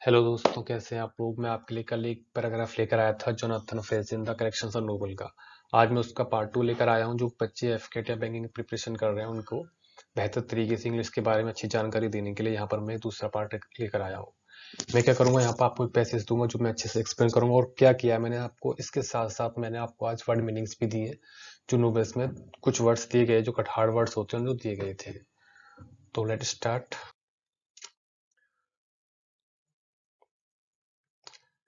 Hello दोस्तों, कैसे हैं आप लोग। मैं आपके लिए कल एक पैराग्राफ लेकर आया था Jonathan Franzen the corrections of novel का। आज मैं उसका पार्ट 2 लेकर आया हूं। जो बच्चे एफकेट या बैंकिंग की प्रिपरेशन कर रहे हैं उनको बेहतर तरीके से इंग्लिश के बारे में अच्छी जानकारी देने के लिए यहाँ पर मैं दूसरा पार्ट लेकर आया हूँ। मैं क्या करूंगा, यहाँ पर आपको एक पैसेज दूंगा जो मैं अच्छे से एक्सप्लेन करूंगा और क्या किया मैंने आपको। इसके साथ साथ मैंने आपको आज वर्ड मीनिंग्स भी दिए, जो नोवेल्स में कुछ वर्ड्स दिए गए जो हार्ड वर्ड्स होते हैं जो दिए गए थे। तो let start.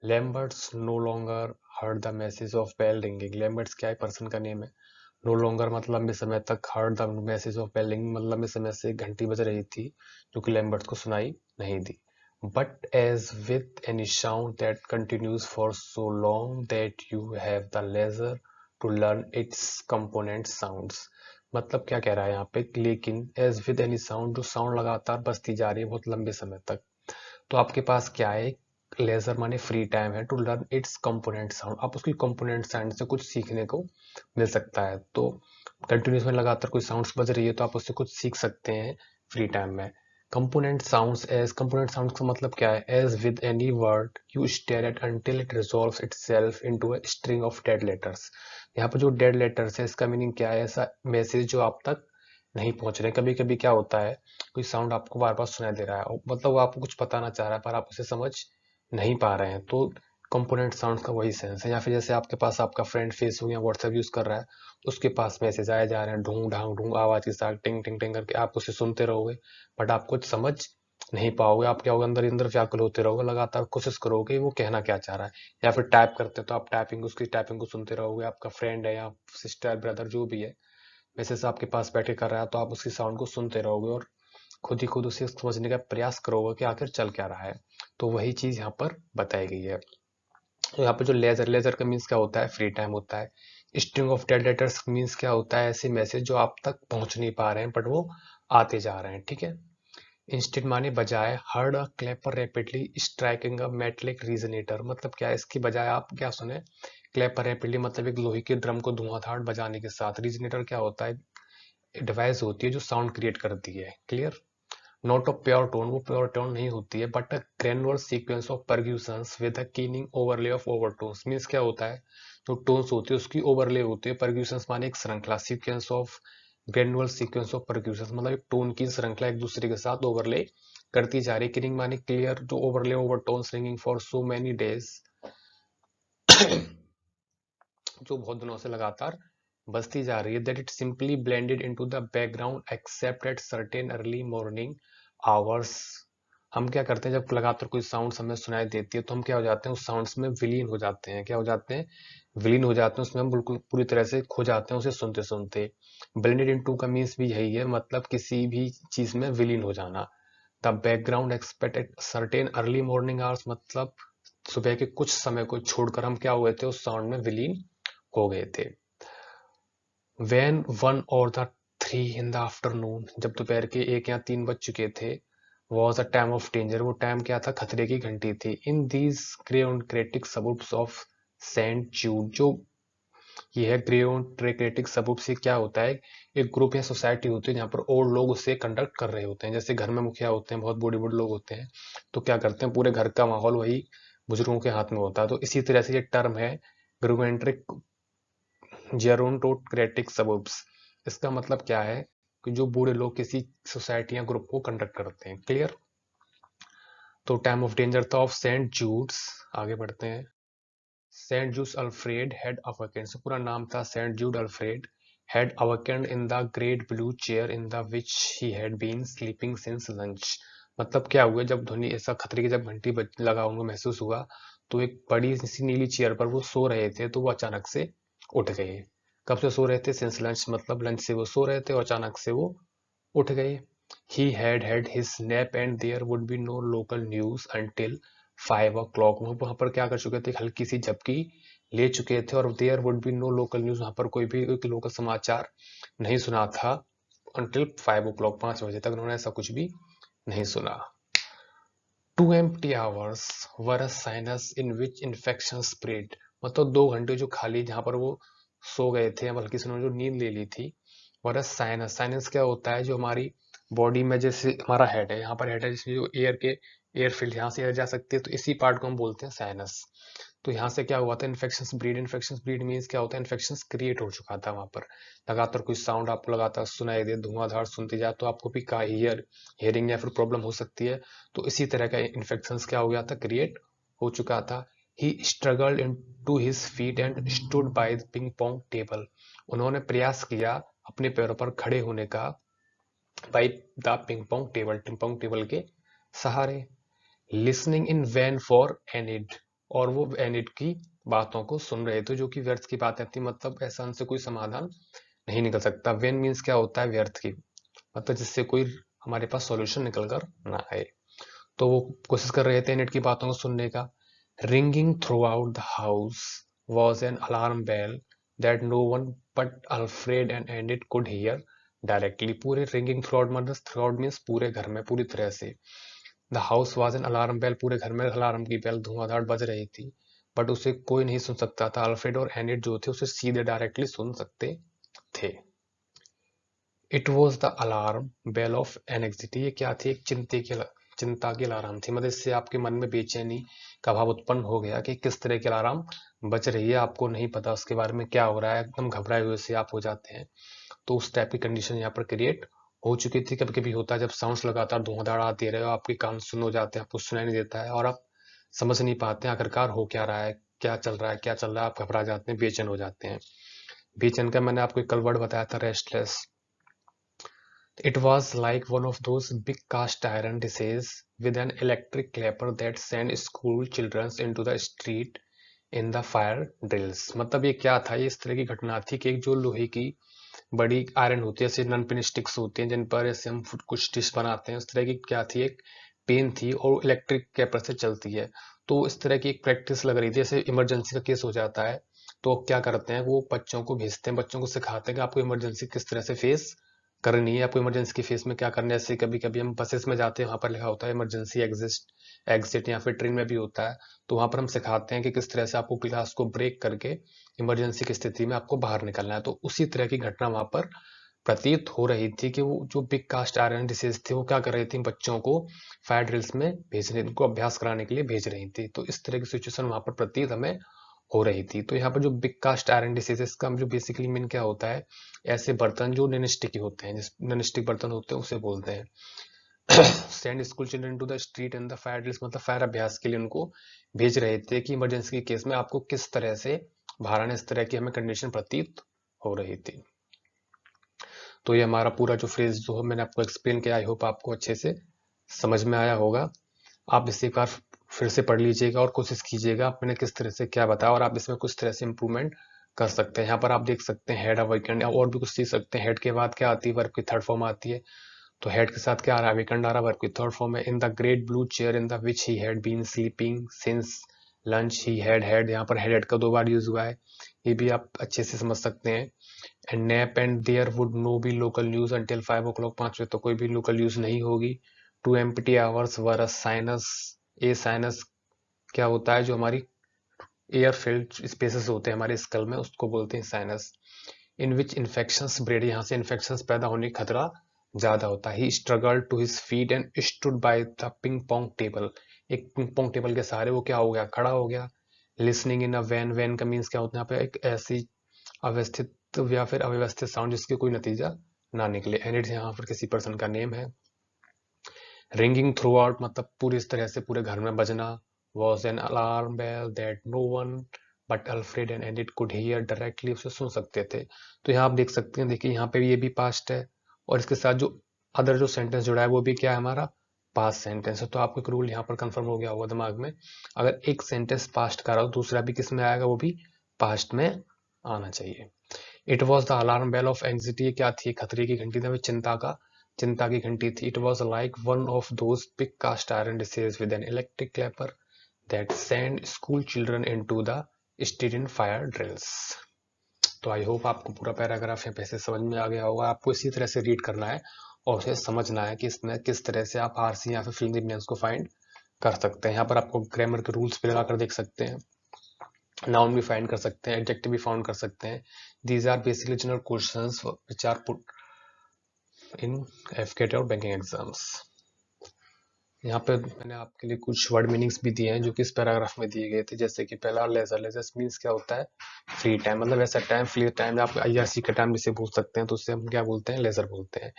Lamberts no longer heard the message of bell ringing. Lamberts क्या है, पर्सन का नेम है। नो लॉन्गर मतलब लंबे समय तक, heard the message of bell ringing मतलब लंबे समय से घंटी बज रही थी जो कि लैम्बर्ट्स को सुनाई नहीं दी। But as with any sound that continues for so long that you have the leisure to learn its component sounds. मतलब क्या कह रहा है यहाँ पे, लेकिन एज विद एनी साउंड, जो साउंड लगातार बजती जा रही है बहुत लंबे समय तक, तो आपके पास क्या है, लेजर माने फ्री टाइम है, to learn its component sound, आप उसकी कंपोनेंट साउंड से कुछ सीखने को मिल सकता है। तो कंटिन्यूस में लगातार कोई साउंड्स बज रही है तो आप उससे कुछ सीख सकते हैं फ्री टाइम में। Component sounds, as component sounds का मतलब क्या है, as with any word you stare at until it resolves itself into a string of dead letters. यहाँ पर जो डेड लेटर्स है इसका मीनिंग क्या है, ऐसा मैसेज जो आप तक नहीं पहुंच रहे। कभी कभी क्या होता है, कोई साउंड आपको बार बार सुनाई दे रहा है मतलब वो आपको कुछ बताना चाह रहा है पर आप उसे समझ नहीं पा रहे हैं, तो कंपोनेंट साउंड का वही सेंस है। या फिर जैसे आपके पास आपका फ्रेंड फेसबुक या व्हाट्सएप यूज कर रहा है, उसके पास मैसेज आए जा रहे हैं ढूंढ ढांग ढूंढ आवाज के साथ, टिंग टिंग टिंग करके, आप उसे सुनते रहोगे बट आप कुछ समझ नहीं पाओगे। आप क्या होगा, अंदर ही अंदर व्याकुल होते रहोगे, लगातार कोशिश करोगे वो कहना क्या चाह रहा है। या फिर टाइप करते तो आप टाइपिंग, उसकी टाइपिंग को सुनते रहोगे। आपका फ्रेंड है या सिस्टर ब्रदर जो भी है मैसेज आपके पास बैठे कर रहा है तो आप उसकी साउंड को सुनते रहोगे और खुद ही खुद उसे समझने का प्रयास करोगे कि आखिर चल क्या रहा है। तो वही चीज यहाँ पर बताई गई है। तो यहाँ पे जो लेजर, लेजर का मीन्स क्या होता है, फ्री टाइम होता है। String of dead letters means क्या होता है, ऐसे मैसेज जो आप तक पहुंच नहीं पा रहे हैं बट वो आते जा रहे हैं, ठीक है। इंस्टेड माने बजाय, heard a clapper rapidly striking a metallic resonator, मतलब क्या है, इसकी बजाय आप क्या सुने, क्लेपर रैपिडली मतलब एक लोहे के ड्रम को धुआंधार बजाने के साथ। रीजनेटर क्या होता है, डिवाइस होती है जो साउंड क्रिएट करती है, clear. Not a pure tone, वो प्योर टोन नहीं होती है but a granular sequence of percussions with a keening overlay of overtones. Means क्या होता है, जो टोन्स होती है उसकी ओवरले होती है। परक्यूशंस माने एक श्रृंखला, sequence of, granule sequence of परक्यूशंस मतलब एक टोन की श्रृंखला एक दूसरे के साथ ओवरले करती जा रही है। कीनिंग माने क्लियर, जो overlay overtones ringing for so many days, जो बहुत दिनों से लगातार बजती जा रही है, that it simply blended into the background accept at certain early morning hours. हम क्या करते हैं, जब लगातार कोई साउंड हमें सुनाई देती है तो हम क्या हो जाते हैं, उस साउंड्स में विलीन हो जाते हैं। क्या हो जाते हैं, विलीन हो जाते हैं, उसमें हम बिल्कुल पूरी तरह से खो जाते हैं उसे सुनते सुनते। ब्लेंडेड इनटू का मीन्स भी यही है, मतलब किसी भी चीज में विलीन हो जाना। The background expect at certain early morning hours मतलब सुबह के कुछ समय को छोड़कर हम क्या हुए थे, उस साउंड में विलीन हो गए थे। When 1 or 3 in the afternoon, जब दोपहर के 1 या 3 बज चुके थे, was a time of danger, वो टाइम क्या था, खतरे की घंटी थी। In these bureaucratic suburbs of St. Jude, जो ये है bureaucratic suburbs, ये क्या होता है, एक ग्रुप या सोसाइटी होती है जहाँ पर और लोग उसे कंडक्ट कर रहे होते हैं। जैसे घर में मुखिया होते हैं, बहुत बूढ़े बूढ़े लोग होते हैं, तो क्या करते हैं, पूरे घर का माहौल वही बुजुर्गों के हाथ में होता है। तो इसी तरह से ये टर्म है bureaucratic, जेरोंटोक्रेटिक सबर्ब्स। इसका मतलब क्या है कि जो बूढ़े लोग किसी सोसाइटी या ग्रुप को कंडक्ट करते हैं, क्लियर। तो टाइम ऑफ डेंजर था ऑफ सेंट जूड्स। आगे बढ़ते हैं। Saint Jude's Alfred had awakened, से पूरा नाम था saint Jude Alfred, had awakened in the great blue chair in the which he had been sleeping since lunch. मतलब क्या हुआ, जब ध्वनि ऐसा खतरे की जब घंटी लगा उनको महसूस हुआ, तो एक बड़ी सी नीली चेयर पर वो सो रहे थे तो वो अचानक से उठ गए। कब से सो रहे थे, सिंस लंच मतलब लंच से वो सो रहे थे और अचानक से वो उठ गए। He had had his nap and there would be no local news until 5 o'clock। वो वहां पर क्या कर चुके थे, हल्की सी झपकी ले चुके थे और there would be no local news, वहां पर कोई भी एक लोकल समाचार नहीं सुना था until 5 o'clock, 5 बजे तक उन्होंने ऐसा कुछ भी नहीं सुना। 2 empty hours were a sinus in which infection spread, मतलब 2 घंटे जो खाली जहां पर वो सो गए थे, बल्कि से उन्होंने जो नींद ले ली थी। वर साइनस, साइनस क्या होता है, जो हमारी बॉडी में जैसे हमारा हेड है, यहाँ पर हेड है जिसमें जो एयर के एयर फील्ड यहाँ से एयर जा सकती है, तो इसी पार्ट को हम बोलते हैं साइनस। तो यहाँ से क्या हुआ था, इन्फेक्शन ब्रीड मीन्स क्या होता है, इन्फेक्शन क्रिएट हो चुका था वहां पर। लगातार कोई साउंड आपको लगातार सुनाई दे, धुआंधार सुनते जाए, तो आपको भी का हियरिंग या फिर प्रॉब्लम हो सकती है। तो इसी तरह का इन्फेक्शन क्या हो गया था, क्रिएट हो चुका था। He struggled into his feet and stood by the ping pong table. उन्होंने प्रयास किया अपने पैरों पर खड़े होने का, by the ping pong table के सहारे। Listening in vain for Enid, और वो एनिड की बातों को सुन रहे थे जो कि व्यर्थ की बातें थी, मतलब ऐसा उनसे कोई समाधान नहीं निकल सकता। वेन मीन्स क्या होता है, व्यर्थ की, मतलब जिससे कोई हमारे पास सॉल्यूशन निकल कर ना आए। तो वो कोशिश कर रहे थे एनिड की बातों को सुनने का। Ringing throughout the house was an alarm bell that no one but Alfred and Enid could hear directly. पूरे रिंगिंग थ्रू आउट मतलब थ्रू आउट मीन्स पूरे घर में, पूरी तरह से। The house was an alarm bell, पूरे घर में अलार्म की बेल धुआंधार बज रही थी, बट उसे कोई नहीं सुन सकता था। अल्फ्रेड और एनिड जो थे उसे सीधे डायरेक्टली सुन सकते थे। It was the alarm bell of anxiety, ये क्या थी, एक चिंता की अलार्म थी, मतलब इससे आपके मन में बेचैनी का भाव उत्पन्न हो गया कि किस तरह की अलार्म बज रही है, आपको नहीं पता उसके बारे में क्या हो रहा है, एकदम घबराए हुए से आप हो जाते हैं। तो उस टाइप की कंडीशन यहाँ पर क्रिएट हो चुकी थी। कभी कभी होता है जब साउंड्स लगातार धुआंधार आते रहे, आपके कान सुन हो जाते हैं, आपको सुनाई नहीं देता है और आप समझ नहीं पाते हैं आखिरकार हो क्या रहा है, क्या चल रहा है, क्या चल रहा है, आप घबरा जाते हैं, बेचैन हो जाते हैं। बेचैन का मैंने आपको कल वर्ड बताया था, restless. It was like one of those big cast iron dishes with an electric clapper that sent school children into the street in the fire drills। मतलब ये क्या था, ये इस तरह की घटना थी कि एक जो लोहे की बड़ी आयरन होती है, जैसे नॉन पिन स्टिक्स होती हैं जिन पर ऐसे हम कुछ डिश बनाते हैं, उस तरह की क्या थी, एक पेन थी और इलेक्ट्रिक कैपर से चलती है। तो इस तरह की एक प्रैक्टिस लग रही थी, जैसे इमरजेंसी का केस हो जाता है तो क्या करते हैं, वो बच्चों को भेजते हैं, बच्चों को सिखाते हैं कि आपको इमरजेंसी किस तरह से फेस करनी है, आपको इमरजेंसी के फेस में क्या करना है। जैसे कभी कभी हम बसेस में जाते हैं, वहां पर लिखा होता है इमरजेंसी एग्जिस्ट एग्जिट, या फिर ट्रेन में भी होता है, तो वहां पर हम सिखाते हैं कि किस तरह से आपको क्लास को ब्रेक करके इमरजेंसी की स्थिति में आपको बाहर निकलना है। तो उसी तरह की घटना वहां पर प्रतीत हो रही थी कि वो जो बिग कास्ट आयरन डिसीज थे वो क्या कर रही थी, बच्चों को फायर ड्रिल्स में भेज रही, उनको अभ्यास कराने के लिए भेज रही थी। तो इस तरह की सिचुएशन वहां पर प्रतीत हमें हो रही थी। तो यहाँ पर जो बिग कास्ट आयरन डिसीज का जो बेसिकली मीन क्या होता है, ऐसे बर्तन जो नॉन स्टिकी होते हैं, जिस नॉन स्टिक बर्तन होते हैं उसे बोलते हैं। Send school children to the street and the fire drills, मतलब फायर अभ्यास के लिए उनको भेज रहे थे कि इमरजेंसी के केस में आपको किस तरह से बाहर आने, इस तरह की हमें कंडीशन प्रतीत हो रही थी। तो ये हमारा पूरा जो फ्रेज जो है मैंने आपको एक्सप्लेन किया, आई होप आपको अच्छे से समझ में आया होगा। आप इसे एक बार फिर से पढ़ लीजिएगा और कोशिश कीजिएगा मैंने किस तरह से क्या बताया, और आप इसमें कुछ तरह से इम्प्रूवमेंट कर सकते हैं। यहाँ पर आप देख सकते हैं हेड, वीकेंड, और भी कुछ सीख सकते हैं। हेड के बाद क्या आती है, वर्ब की थर्ड फॉर्म आती है। तो हेड के साथ क्या आ रहा है, वीकेंड आ रहा है, वर्ब की थर्ड फॉर्म है। In the great blue chair in the which he had been sleeping since lunch he had, यहाँ पर हेड का 2 बार यूज हुआ है, ये भी आप अच्छे से समझ सकते हैं। And nap and there would no be local news until 5 o'clock, 5 बजे तो कोई भी लोकल न्यूज नहीं होगी। Two empty hours were a sinus, a sinus क्या होता है, जो हमारी एयर फिल्ड स्पेसेस होते हैं हमारे स्कल में, उसको बोलते हैं साइनस। इन विच इन्फेक्शंस ब्रेड, यहाँ से इन्फेक्शंस पैदा होने का खतरा ज्यादा होता है। He struggle to his feet and stood by the ping pong table, एक पिंग पोंग टेबल के सहारे वो क्या हो गया, खड़ा हो गया। Listening in a vain, vain का मीन्स क्या होता है, यहाँ पे एक ऐसी अवस्थित या फिर अव्यवस्थित साउंड जिसके कोई नतीजा ना निकले। एंड इट्स यहाँ पर किसी पर्सन का नेम है। रिंगिंग थ्रू आउट मतलब पूरी इस तरह से पूरे घर में बजना। Was an alarm bell that no one but Alfred and and it could hear directly, उसे सुन सकते थे। तो यहाँ आप देख सकते हैं, देखिए यहाँ पे भी ये भी पास्ट है, और इसके साथ जो अदर जो सेंटेंस जुड़ा है वो भी क्या है, हमारा पास्ट सेंटेंस है। तो आपको एक रूल यहाँ पर कंफर्म हो गया होगा दिमाग में, अगर एक सेंटेंस पास्ट का रहा हो दूसरा भी किस में आएगा, वो भी पास्ट में आना चाहिए। It was the alarm bell of anxiety, क्या थी, खतरे की घंटी थी, चिंता की घंटी थी। It was like one of those big cast iron dishes with an electric clapper that send school children into the street in fire drills. तो आई होप आपको पूरा पैराग्राफ यहाँ पे से समझ में आ गया होगा। आपको इसी तरह से रीड करना है और उसे समझना है कि इसमें किस तरह से आप आरसी या फिर फिल्म मीनिंग्स को फाइंड कर सकते हैं। यहाँ पर आपको ग्रामर के रूल्स भी लगाकर देख सकते हैं, नाउन भी फाइंड कर सकते हैं, एडजेक्टिव भी फाउंड कर सकते हैं। These are basically general questions which are put in AFCAT और बैंकिंग एग्जाम्स। यहाँ पे मैंने आपके लिए कुछ वर्ड मीनिंग्स भी दिए हैं जो कि इस पैराग्राफ में दिए गए थे। जैसे कि पहला लेजर, लेजर मीन्स क्या होता है, फ्री टाइम, मतलब ऐसा टाइम, फ्री टाइम, आप आईआरसी का टाइम जिसे बोल सकते हैं, तो उससे हम क्या बोलते हैं, लेजर बोलते हैं।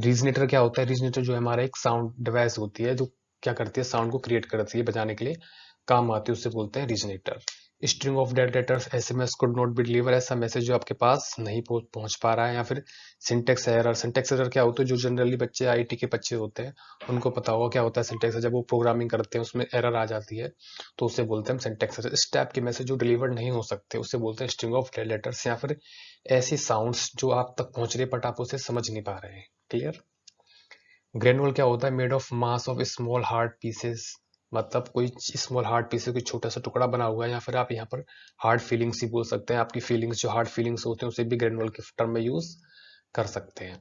रीजनेटर क्या होता है, रीजनेटर जो हमारा एक साउंड डिवाइस होती है जो क्या करती है, साउंड को क्रिएट करती है, बजाने के लिए काम आती है, उससे बोलते हैं resonator. String of dead letters, SMS could not be deliver, ऐसा मैसेज जो आपके पास नहीं पहुंच पा रहा है। या फिर सिंटेक्स एरर, सिंटेक्स एरर क्या होता है, जो जनरली बच्चे आईटी के बच्चे होते हैं उनको पता होगा क्या होता है सिंटेक्स, जब वो प्रोग्रामिंग करते हैं उसमें एरर आ जाती है तो उसे बोलते हैं सिंटेक्स एरर। इस टाइप के मैसेज जो डिलीवर नहीं हो सकते उससे बोलते हैं स्ट्रिंग ऑफ डेड लेटर्स, या फिर ऐसी साउंड्स जो आप तक पहुंच रही है बट आप उसे समझ नहीं पा रहे हैं। क्लियर। ग्रेनुअल क्या होता है, made of mass of small hard pieces, मतलब कोई स्मॉल हार्ड पीसेस, कोई छोटा सा टुकड़ा बना हुआ है, या फिर आप यहाँ पर हार्ड फीलिंग्स ही बोल सकते हैं। आपकी फीलिंग्स, जो हार्ड फीलिंग्स होते हैं उसे भी ग्रेनुअल के टर्म में यूज कर सकते हैं।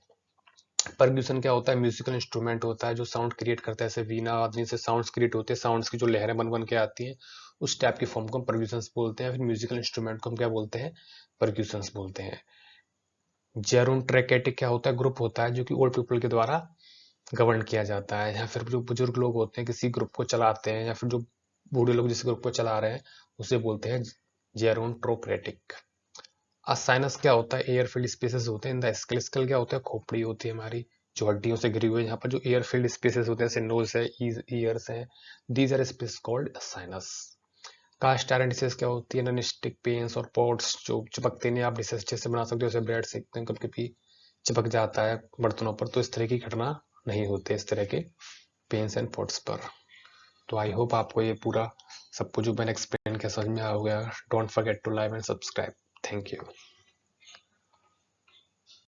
परक्यूशन क्या होता है, म्यूजिकल इंस्ट्रूमेंट होता है जो साउंड क्रिएट करता है, जैसे वीणा आदि से साउंड्स क्रिएट होते हैं, साउंड्स की जो लहरें बन बन के आती हैं, उस टाइप की फॉर्म को हम परक्यूशंस बोलते हैं। फिर म्यूजिकल इंस्ट्रूमेंट को हम क्या बोलते हैं, परक्यूशंस बोलते हैं। जेरोन्ट्रेकेटिक क्या होता है, ग्रुप होता है जो कि ओल्ड पीपल के द्वारा गवर्न किया जाता है, या फिर जो बुजुर्ग लोग होते हैं किसी ग्रुप को चलाते हैं, या फिर जो बूढ़े लोग जिस ग्रुप को चला रहे हैं उसे बोलते हैं जेरोन्ट्रोक्रेटिक। साइनस क्या होता है, एयर फील्ड स्पेसेस होते हैं इन द स्कल। स्कल क्या होता है, खोपड़ी होती है हमारी जो हड्डियों से घिरी हुई है, यहाँ पर जो एयर फील्ड स्पेसेस होते हैं जैसे नोज है, ईयर्स है, these are space called sinus. Cast iron disease क्या होती है, नॉनस्टिक पेन्स और पॉट्स जो चिपकते नहीं, आप डिशेस अच्छे से बना सकते हो, जैसे ब्रेड सेकते हैं कभी कभी चिपक जाता है बर्तनों पर, तो इस तरह की घटना नहीं होती इस तरह के पेन्स एंड पॉट्स पर। तो आई होप आपको ये पूरा सब कुछ जो मैंने एक्सप्लेन किया समझ में आ गया। Don't forget to like and subscribe. Thank you.